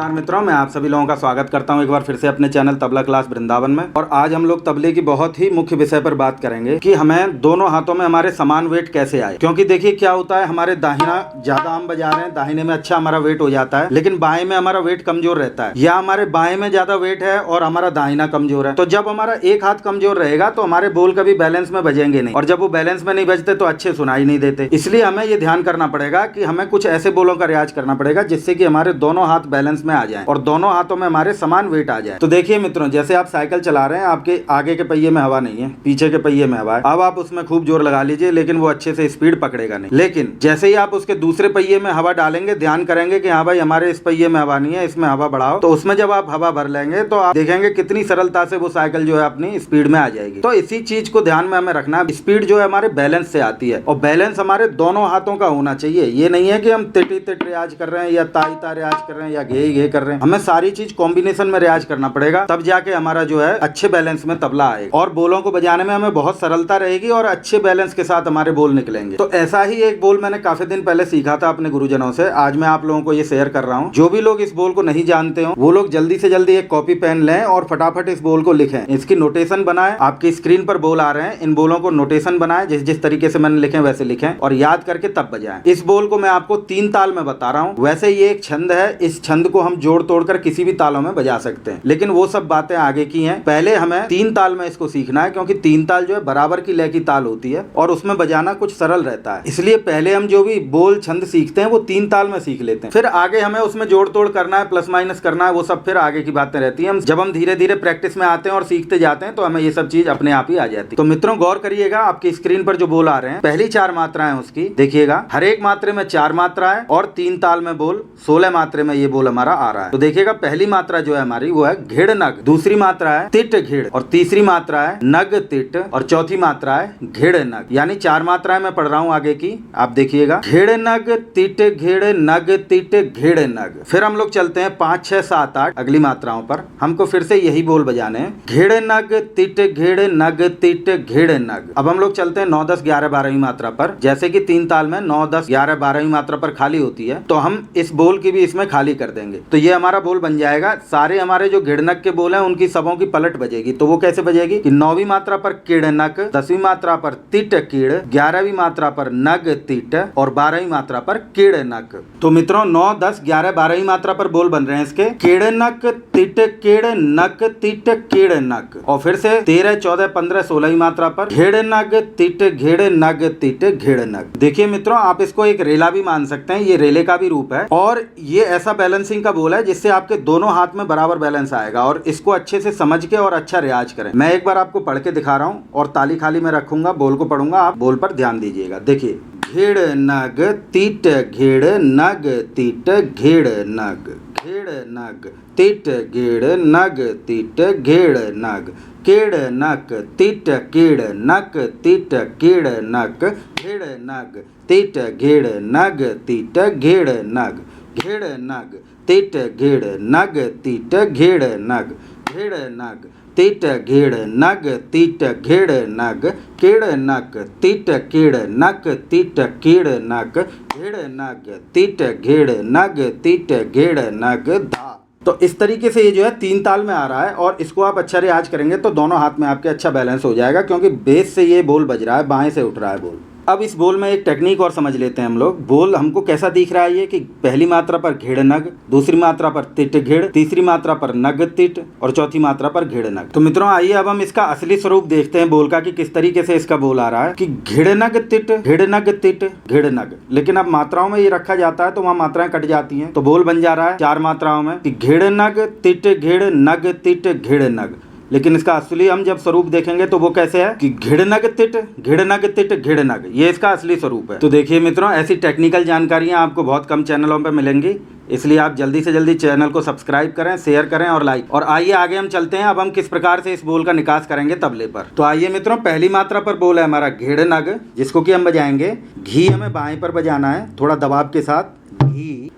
नमस्कार मित्रों, मैं आप सभी लोगों का स्वागत करता हूं एक बार फिर से अपने चैनल तबला क्लास वृंदावन में। और आज हम लोग तबले की बहुत ही मुख्य विषय पर बात करेंगे कि हमें दोनों हाथों में हमारे समान वेट कैसे आए। क्योंकि देखिए क्या होता है, हमारे दाहिना ज्यादा हम बजा रहे हैं, दाहिने में अच्छा हमारा वेट हो जाता है, लेकिन बाएं में हमारा वेट कमजोर रहता है, या हमारे बाएं में ज्यादा वेट है और हमारा दाहिना कमजोर है। तो जब हमारा एक हाथ कमजोर रहेगा तो हमारे बोल कभी बैलेंस में बजेंगे नहीं, और जब वो बैलेंस में नहीं बजते तो अच्छे सुनाई नहीं देते। इसलिए हमें ये ध्यान करना पड़ेगा कि हमें कुछ ऐसे बोलों का रियाज करना पड़ेगा जिससे कि हमारे दोनों हाथ बैलेंस में आ जाएं और दोनों हाथों में हमारे समान वेट आ जाए। तो देखिए मित्रों, जैसे आप साइकिल चला रहे हैं, आपके आगे के पहिए में हवा नहीं है, पीछे के पहिए में हवा है। अब आप उसमें खूब जोर लगा लीजिए, लेकिन वो अच्छे से स्पीड पकड़ेगा नहीं। लेकिन जैसे ही आप उसके दूसरे पहिए में हवा डालेंगे, ध्यान करेंगे कि हाँ भाई हमारे इस पहिए में हवा नहीं है, इसमें हवा बढ़ाओ, तो उसमें जब आप हवा भर लेंगे तो आप देखेंगे कितनी सरलता से वो साइकिल जो है अपनी स्पीड में आ जाएगी। तो इसी चीज को ध्यान में हमें रखना है। स्पीड जो है हमारे बैलेंस से आती है, और बैलेंस हमारे दोनों हाथों का होना चाहिए। ये नहीं है कि हम तिटी तिट रियाज कर रहे हैं, या ताई ता रियाज कर रहे हैं, या घे घे कर रहे हैं। हमें सारी चीज कॉम्बिनेशन में रियाज करना पड़ेगा, तब जाके हमारा जो है अच्छे बैलेंस में तबला आएगा, और बोलों को बजाने में हमें बहुत सरलता रहेगी और अच्छे बैलेंस के साथ हमारे बोल निकलेंगे। तो ऐसा ही एक बोल मैंने काफी दिन पहले सीखा था अपने गुरुजनों से, आज मैं आप लोगों को ये शेयर कर रहा हूँ। जो भी लोग इस बोल को नहीं जानते हो, वो लोग जल्दी से जल्दी एक कॉपी पेन लें और फटाफट इस बोल को लिखें, इसकी नोटेशन बनाएं। आपकी स्क्रीन पर बोल आ रहे हैं, इन बोलों को नोटेशन बनाएं, जिस जिस तरीके से मैंने लिखे वैसे लिखें, और याद करके तब बजाएं। इस बोल को मैं आपको 3 ताल में बता रहा हूँ। वैसे ये एक छंद है, इस छंद को हम जोड़ तोड़ कर किसी भी तालों में बजा सकते हैं, लेकिन वो सब बातें आगे की हैं। पहले हमें 3 ताल में इसको सीखना है, क्योंकि 3 ताल जो है बराबर की लय की ताल होती है और उसमें बजाना कुछ सरल रहता है। इसलिए पहले हम जो भी बोल छंद सीखते हैं वो 3 ताल में सीख लेते हैं, फिर आगे हमें उसमें जोड़ तोड़ करना है, प्लस माइनस करना है, वो सब फिर आगे की बातें रहती है। जब हम धीरे धीरे प्रैक्टिस में आते हैं और सीखते जाते हैं तो हमें ये सब चीज अपने आप ही आ जाती है। तो मित्रों गौर करिएगा, आपकी स्क्रीन पर जो बोल आ रहे हैं, पहली 4 मात्राएं उसकी देखिएगा, हर एक मात्रे में 4 मात्राएं और 3 ताल में बोल 16 मात्रे में ये बोल हमारा आ रहा है। तो देखिएगा पहली मात्रा जो है हमारी वो है घेड़ नग, दूसरी मात्रा है तिट घेड़, और तीसरी मात्रा है नग तिट, और चौथी मात्रा है घेड़ नग। यानी 4 मात्राएं मैं पढ़ रहा हूँ आगे की, आप देखिएगा, घेड़ नग तिट घेड़ नग तिट घेड़ नग। फिर हम लोग चलते हैं 5 6 7 8 अगली मात्राओं पर। हमको फिर से यही बोल बजाने हैं, घेड़ नग तिट घेड़ नग तिट घेड़ नग। अब हम लोग चलते हैं 9 10 11 12वीं मात्रा पर। जैसे कि 3 ताल में 9 10 11 12वीं मात्रा पर खाली होती है, तो हम इस बोल की भी इसमें खाली कर देंगे, तो ये हमारा बोल बन जाएगा। सारे हमारे जो घेड़नक के बोल हैं उनकी सबों की पलट बजेगी। तो वो कैसे बजेगी कि 9वीं मात्रा पर किड़नक, 10वीं मात्रा पर तिट कीड़, 11वीं मात्रा पर नग तिट, और 12वीं मात्रा पर किड़नक। तो मित्रों 9 10 11 12वीं मात्रा पर बोल बन रहे हैं इसके, किड़नक तिट किड़ नक तिट किड़नक। और फिर से 13 14 15 16वीं मात्रा पर घेड़नग तिट घेड़ नग तिट घेड़नग। देखिए मित्रों, आप इसको एक रेला भी मान सकते हैं, ये रेले का भी रूप है, और ये ऐसा बैलेंसिंग का बोल है जिससे आपके दोनों हाथ में बराबर बैलेंस आएगा। और इसको अच्छे से समझ के और अच्छा रियाज करें। मैं एक बार आपको पढ़ के दिखा रहा हूँ और ताली खाली में रखूंगा, बोल को पढ़ूंगा, आप बोल पर ध्यान दीजिएगा। देखिए, घेड़ नग तिट घेड़ नग तिट घेड़ नग, घेड़ नग तिट घेड़ नग तिट घेड़ नग, केड़ नक तिट कीड़ नक तिट कीड़ नक, घेड़ नग तिट घेड़ नग तिट घेड़ नग, घेड़ नग तिट घेड़ नग तिट घेड़ नग, घेड़ नग तिट घेड़ नग तिट घेड़ नग, केड़ नक तिट कीड़ नक तिट कीड़ नक, घेड़ नग तिट घेड़ नग तिट घेड़ नग धा। तो इस तरीके से ये जो है 3 ताल में आ रहा है, और इसको आप अच्छा रियाज करेंगे तो दोनों हाथ में आपके अच्छा बैलेंस हो जाएगा, क्योंकि बेस से ये बोल बज रहा है, बाएं से उठ रहा है बोल। अब इस बोल में एक टेक्निक और समझ लेते हैं हम लोग। बोल हमको कैसा दिख रहा है ये, कि पहली मात्रा पर घेड़ नग, दूसरी मात्रा पर तिट घेड़, तीसरी मात्रा पर नग तिट, और चौथी मात्रा पर घेड़ नग। तो मित्रों आइए अब हम इसका असली स्वरूप देखते हैं बोल का, कि किस तरीके से इसका बोल आ रहा है, कि घेड़ नग तिट घेड़ नग तिट घेड़ नग। लेकिन अब मात्राओं में ये रखा जाता है तो वहाँ मात्राएं कट जाती हैं, तो बोल बन जा रहा है 4 मात्राओं में, कि घेड़ नग तिट घेड़ नग तिट घेड़ नग। लेकिन इसका असली हम जब स्वरूप देखेंगे तो वो कैसे है, कि घेड़नग तिट घेड़नग तिट घेड़नग, ये इसका असली स्वरूप है। तो देखिए मित्रों, ऐसी टेक्निकल जानकारियां आपको बहुत कम चैनलों पे मिलेंगी, इसलिए आप जल्दी से जल्दी चैनल को सब्सक्राइब करें, शेयर करें और लाइक। और आइए आगे हम चलते हैं, अब हम किस प्रकार से इस बोल का निकास करेंगे तबले पर। तो आइए मित्रों, पहली मात्रा पर बोल है हमारा घेड़नग, जिसको कि हम बजाएंगे, घी हमें बाएं पर बजाना है थोड़ा दबाव के साथ, घी।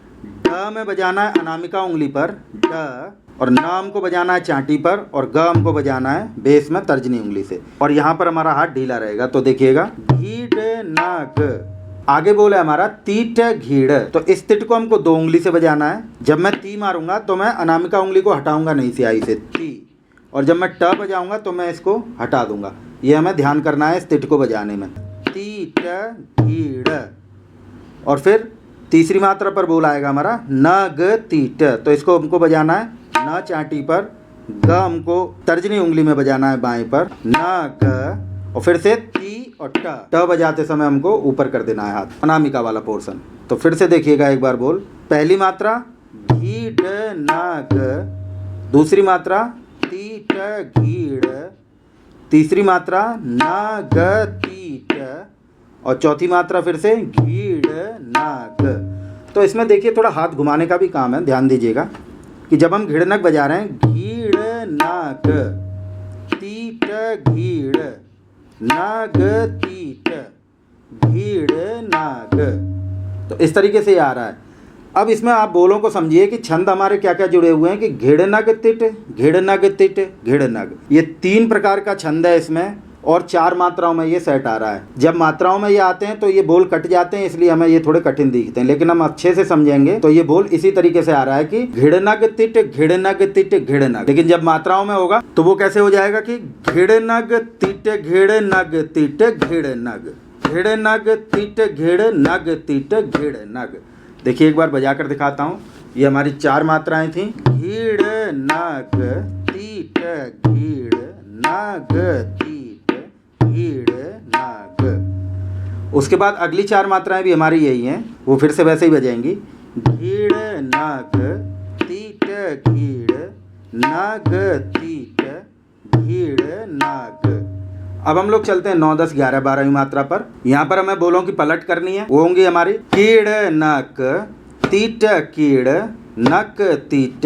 ड में बजाना है अनामिका उंगली पर, ड, और नाम को बजाना है चांटी पर, और गम को बजाना है बेस में तर्जनी उंगली से, और यहाँ पर हमारा हाथ ढीला रहेगा। तो देखिएगा, घीड़ नग आगे बोल है हमारा तीट घीड़। तो इस तिट को हमको 2 उंगली से बजाना है। जब मैं ती मारूंगा तो मैं अनामिका उंगली को हटाऊंगा नहीं सियाही से, ती, और जब मैं ट बजाऊंगा तो मैं इसको हटा दूंगा। ये हमें ध्यान करना है इस तिट को बजाने में। तीट घीड़। और फिर तीसरी मात्रा पर बोल आएगा हमारा नग तीट। तो इसको हमको बजाना है न चाटी पर, ग हमको तर्जनी उंगली में बजाना है बाएं पर, नग, और फिर से ती और ट बजाते समय हमको ऊपर कर देना है हाथ, अनामिका वाला पोर्शन। तो फिर से देखिएगा एक बार बोल। पहली मात्रा घीड नाग, दूसरी मात्रा तीट घीड़, तीसरी मात्रा नाग तीट, और चौथी मात्रा फिर से घीड़ नाग। तो इसमें देखिए थोड़ा हाथ घुमाने का भी काम है, ध्यान दीजिएगा कि जब हम घीड़नक बजा रहे हैं, घीड़ नाग, तीट घीड़, नाग तीट, घीड़ नाग। तो इस तरीके से ये आ रहा है। अब इसमें आप बोलों को समझिए कि छंद हमारे क्या क्या जुड़े हुए हैं कि घिड़ नग तिट, घिड़ नग तिट, घिड़ नग। ये 3 प्रकार का छंद है इसमें, और 4 मात्राओं में ये सेट आ रहा है। जब मात्राओं में ये आते हैं तो ये बोल कट जाते हैं, इसलिए हमें ये थोड़े कठिन दिखते हैं, लेकिन हम अच्छे से समझेंगे तो ये बोल इसी तरीके से आ रहा है कि घिड़ नग तिट, घिड़ नग तिट, घिड़ नग। लेकिन जब मात्राओं में होगा तो वो कैसे हो जाएगा कि घिड़ नग तिट, घिड़ नग तिट, घिड़ नग, घिड़ नग तिट, घिड़ नग तिट, घिड़ नग। देखिए एक बार बजा कर दिखाता हूँ। ये हमारी 4 मात्राएं थी, घीड़ नग तीट, घीड़ नग तीट, घीड़ नाग। उसके बाद अगली 4 मात्राएं भी हमारी यही हैं, वो फिर से वैसे ही बजाएंगी, घीड़ नाग तीट, घीड़ नाग तीट, घीड़ नाग। अब हम लोग चलते हैं 9, 10, 11, 12वीं मात्रा पर। यहाँ पर हमें बोलों की पलट करनी है। वो होंगी हमारी कीड़ नक तीट, कीड़ नक तीट,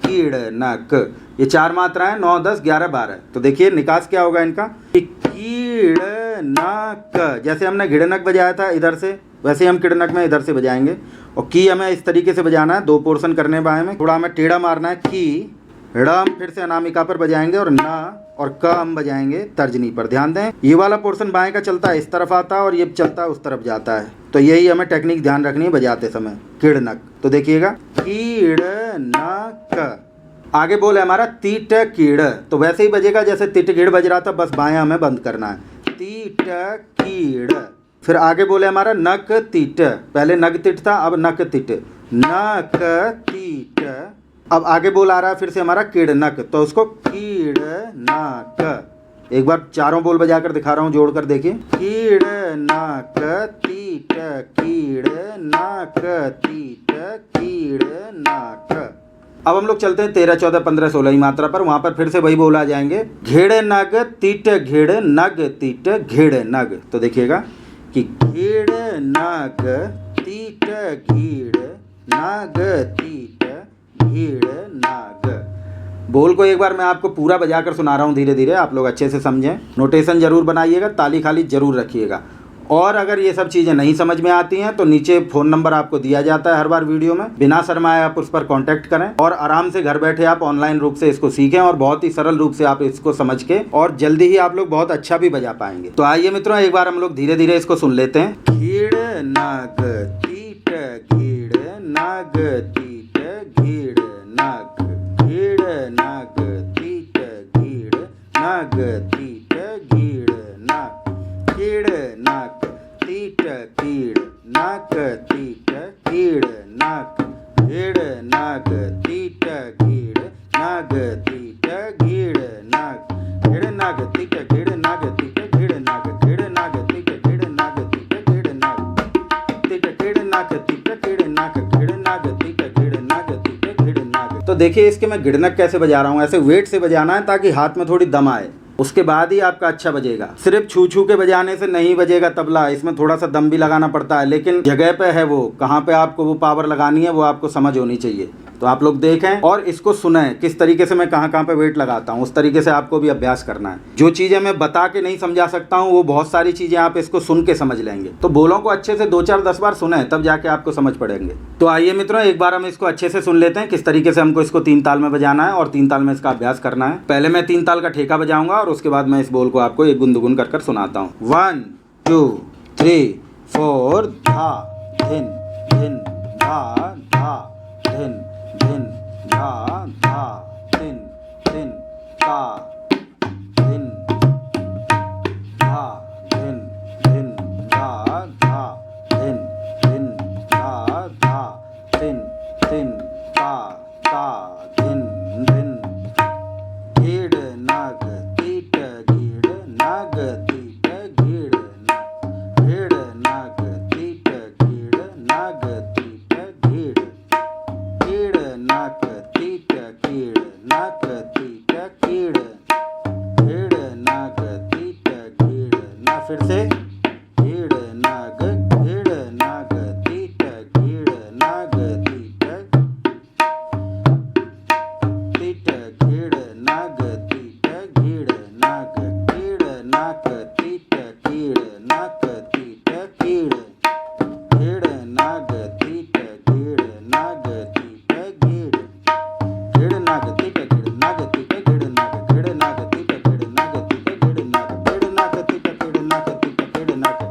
कीड़ नक। ये 4 मात्राएं 9, 10, 11, 12। तो देखिए निकास क्या होगा इनका, कीड़ नक। जैसे हमने घिड़नक बजाया था इधर से, वैसे ही हम किड़नक में इधर से बजाएंगे। और की हमें इस तरीके से बजाना है, 2 पोर्शन करने बाएं में, थोड़ा हमें टेढ़ा मारना है। की हम फिर से अनामिका पर बजाएंगे, और ना और क हम बजाएंगे तर्जनी पर। ध्यान दें ये वाला पोर्शन बाएं का चलता है, इस तरफ आता है, और ये चलता है उस तरफ जाता है। तो यही हमें टेक्निक ध्यान रखनी है बजाते समय, किड़नक। तो देखिएगा कीड़नक। आगे बोल है हमारा तीट कीड़। तो वैसे ही बजेगा जैसे तिट कीड़ बज रहा था, बस बायां हमें बंद करना है, तीट कीड़। फिर आगे बोले हमारा नक तीट, पहले नग तिट था, अब नक तिट, नक तीट। अब आगे बोल आ रहा है फिर से हमारा कीड़नक, तो उसको कीड़नक। एक बार चारों बोल बजा कर दिखा रहा हूँ, जोड़कर देखिए, कीड़नक तीट, कीड़नक तीट, कीड़नक। अब हम लोग चलते हैं 13, 14, 15, 16वीं मात्रा पर। वहां पर फिर से वही बोल आ जाएंगे, घेड़ नग तीट, घेड़ नग तीट, घेड़ नग। तो देखिएगा कि घेड़ नग तीट, घेड़ नग तीट, घेड़ नाग। बोल को एक बार मैं आपको पूरा बजाकर सुना रहा हूँ धीरे धीरे, आप लोग अच्छे से समझें। नोटेशन जरूर बनाइएगा, ताली खाली जरूर रखिएगा। और अगर ये सब चीज़ें नहीं समझ में आती हैं तो नीचे फ़ोन नंबर आपको दिया जाता है हर बार वीडियो में, बिना शर्माए आप उस पर कांटेक्ट करें और आराम से घर बैठे आप ऑनलाइन रूप से इसको सीखें, और बहुत ही सरल रूप से आप इसको समझ के और जल्दी ही आप लोग बहुत अच्छा भी बजा पाएंगे। तो आइए मित्रों, एक बार हम लोग धीरे धीरे इसको सुन लेते हैं। घीड़ नाग तीट, घीड़ नाग तीट, घीड़ नाग, घीड़ नाग तीट, घीड़ नाग तीट, घीड़ नाग, घीड़ नाग तीट, कीड़ नाग तीट, कीड़ नाग, घीड़ नाग तीट, घीड़ नाग तीट, घीड़ नाग, घीड़ नाग तीट, घीड़ नाग तीट, घीड़ नाग, घीड़ नाग तीट, घीड़ नाग तीट, घीड़ नाग तीट, घीड़ नाग तीट, घीड़ नाग, घीड़ नाग तीट, घीड़ नाग तीट, घीड़ नाग। तो देखिए इसके मैं घिड़नक कैसे बजा रहा हूँ, ऐसे वेट से बजाना है ताकि हाथ में थोड़ी दम आए, उसके बाद ही आपका अच्छा बजेगा। सिर्फ छू छू के बजाने से नहीं बजेगा तबला, इसमें थोड़ा सा दम भी लगाना पड़ता है, लेकिन जगह पे है वो, कहाँ पे आपको वो पावर लगानी है वो आपको समझ होनी चाहिए। तो आप लोग देखें और इसको सुनें किस तरीके से मैं कहाँ कहाँ पे वेट लगाता हूँ, उस तरीके से आपको भी अभ्यास करना है। जो चीज़ें मैं बता के नहीं समझा सकता हूँ वो बहुत सारी चीज़ें आप इसको सुन के समझ लेंगे। तो बोलों को अच्छे से 2, 4, 10 बार सुने, तब जाके आपको समझ पड़ेंगे। तो आइए मित्रों, एक बार हम इसको अच्छे से सुन लेते हैं किस तरीके से हमको इसको 3 ताल में बजाना है और 3 ताल में इसका अभ्यास करना है। पहले मैं 3 ताल का ठेका बजाऊंगा और उसके बाद मैं इस बोल को आपको एक गुन दुगुन कर सुनाता हूँ। 1 2 3 4 धा धिन धिन धा धा धिन धिन धा धा धिन धिन ता धिन धा धिन धिन धा धा धिन धिन धा धा धिन धिन ता ता धिन धिन गीड़ नाग तीट गीड़ नाग तीट गीड़ गीड़ नाग तीट गीड़ नाग तीट गीड़ गीड़ नाग तीट गीड़ नाग तीट गीड़ गीड़ नाग तीट गीड़ ना फिर से गीड़ नाग तीट गीड़ नाग तीट तीट गीड़ नाग तीट गीड़ नाग गीड़ नाग तीट गीड़ नाग तीट गीड़ गीड़ नाग तीट गीड़ नाग तीट गीड़ गीड़ नाग तीट गीड़ नाग तीट गीड़ नाग गीड़ नाग तीट गीड़ नाग तीट गीड़ नाग गीड़ नाग तीट गीड़ नाग तीट गीड़ नाग।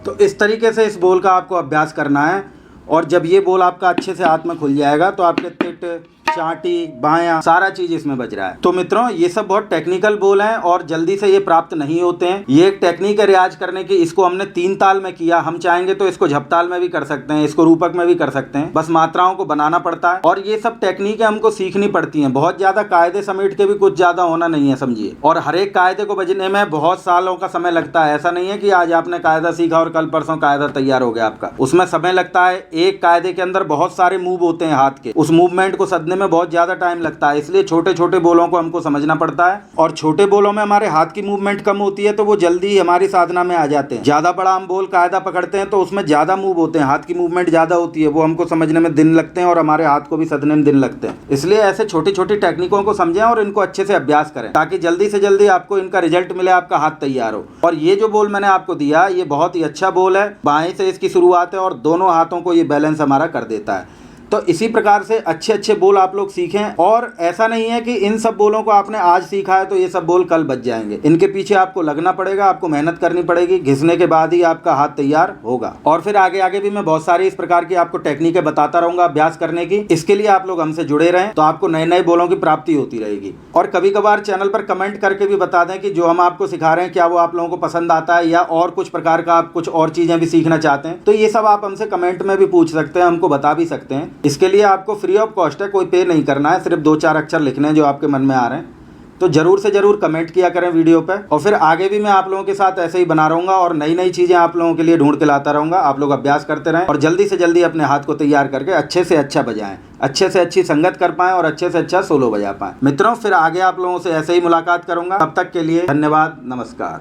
तो इस तरीके से इस बोल का आपको अभ्यास करना है और जब ये बोल आपका अच्छे से हाथ में खुल जाएगा तो आपके तिट चाटी बायां सारा चीज इसमें बज रहा है। तो मित्रों ये सब बहुत टेक्निकल बोल हैं और जल्दी से ये प्राप्त नहीं होते हैं। ये एक टेक्निक है रियाज करने की। इसको हमने 3 ताल में किया, हम चाहेंगे तो इसको झपताल में भी कर सकते हैं, इसको रूपक में भी कर सकते हैं, बस मात्राओं को बनाना पड़ता है। और ये सब टेक्निकें हमको सीखनी पड़ती हैं, बहुत ज्यादा कायदे समेट के भी कुछ ज्यादा होना नहीं है, समझिए। और हर एक कायदे को बजने में बहुत सालों का समय लगता है। ऐसा नहीं है कि आज आपने कायदा सीखा और कल परसों कायदा तैयार हो गया आपका। उसमें समय लगता है। एक कायदे के अंदर बहुत सारे मूव होते हैं हाथ के, उस मूवमेंट को सदने में बहुत ज्यादा टाइम लगता है। इसलिए छोटे छोटे बोलों को हमको समझना पड़ता है और छोटे बोलों में हमारे हाथ की मूवमेंट कम होती है तो वो जल्दी हमारी साधना में आ जाते हैं। ज्यादा बड़ा हम बोल कायदा पकड़ते हैं तो उसमें ज्यादा मूव होते हैं, हाथ की मूवमेंट ज्यादा होती है, वो हमको समझने में दिन लगते हैं और हमारे हाथ को भी सदने में दिन लगते हैं। इसलिए ऐसे छोटी छोटी टेक्निकों को समझें और इनको अच्छे से अभ्यास करें ताकि जल्दी से जल्दी आपको इनका रिजल्ट मिले, आपका हाथ तैयार हो। और ये जो बोल मैंने आपको दिया ये बहुत ही अच्छा बोल है, बाएं से इसकी शुरुआत है और दोनों हाथों को ये बैलेंस हमारा कर देता है। तो इसी प्रकार से अच्छे अच्छे बोल आप लोग सीखें। और ऐसा नहीं है कि इन सब बोलों को आपने आज सीखा है तो ये सब बोल कल बच जाएंगे। इनके पीछे आपको लगना पड़ेगा, आपको मेहनत करनी पड़ेगी, घिसने के बाद ही आपका हाथ तैयार होगा। और फिर आगे आगे भी मैं बहुत सारी इस प्रकार की आपको टेक्निकें बताता रहूंगा अभ्यास करने की। इसके लिए आप लोग हमसे जुड़े रहें तो आपको नए नए बोलों की प्राप्ति होती रहेगी। और कभी कभार चैनल पर कमेंट करके भी बता दें कि जो हम आपको सिखा रहे हैं क्या वो आप लोगों को पसंद आता है या और कुछ प्रकार का आप कुछ और चीजें भी सीखना चाहते हैं तो ये सब आप हमसे कमेंट में भी पूछ सकते हैं, हमको बता भी सकते हैं। इसके लिए आपको फ्री ऑफ कॉस्ट है, कोई पे नहीं करना है, सिर्फ 2-4 अक्षर लिखने हैं जो आपके मन में आ रहे हैं। तो जरूर से जरूर कमेंट किया करें वीडियो पे। और फिर आगे भी मैं आप लोगों के साथ ऐसे ही बना रहूंगा और नई नई चीजें आप लोगों के लिए ढूंढ के लाता रहूंगा। आप लोग अभ्यास करते रहें और जल्दी से जल्दी अपने हाथ को तैयार करके अच्छे से अच्छा बजाएं, अच्छे से अच्छी संगत कर पाएं और अच्छे से अच्छा सोलो बजा पाएं। मित्रों फिर आगे आप लोगों से ऐसे ही मुलाकात करूंगा। तब तक के लिए धन्यवाद, नमस्कार।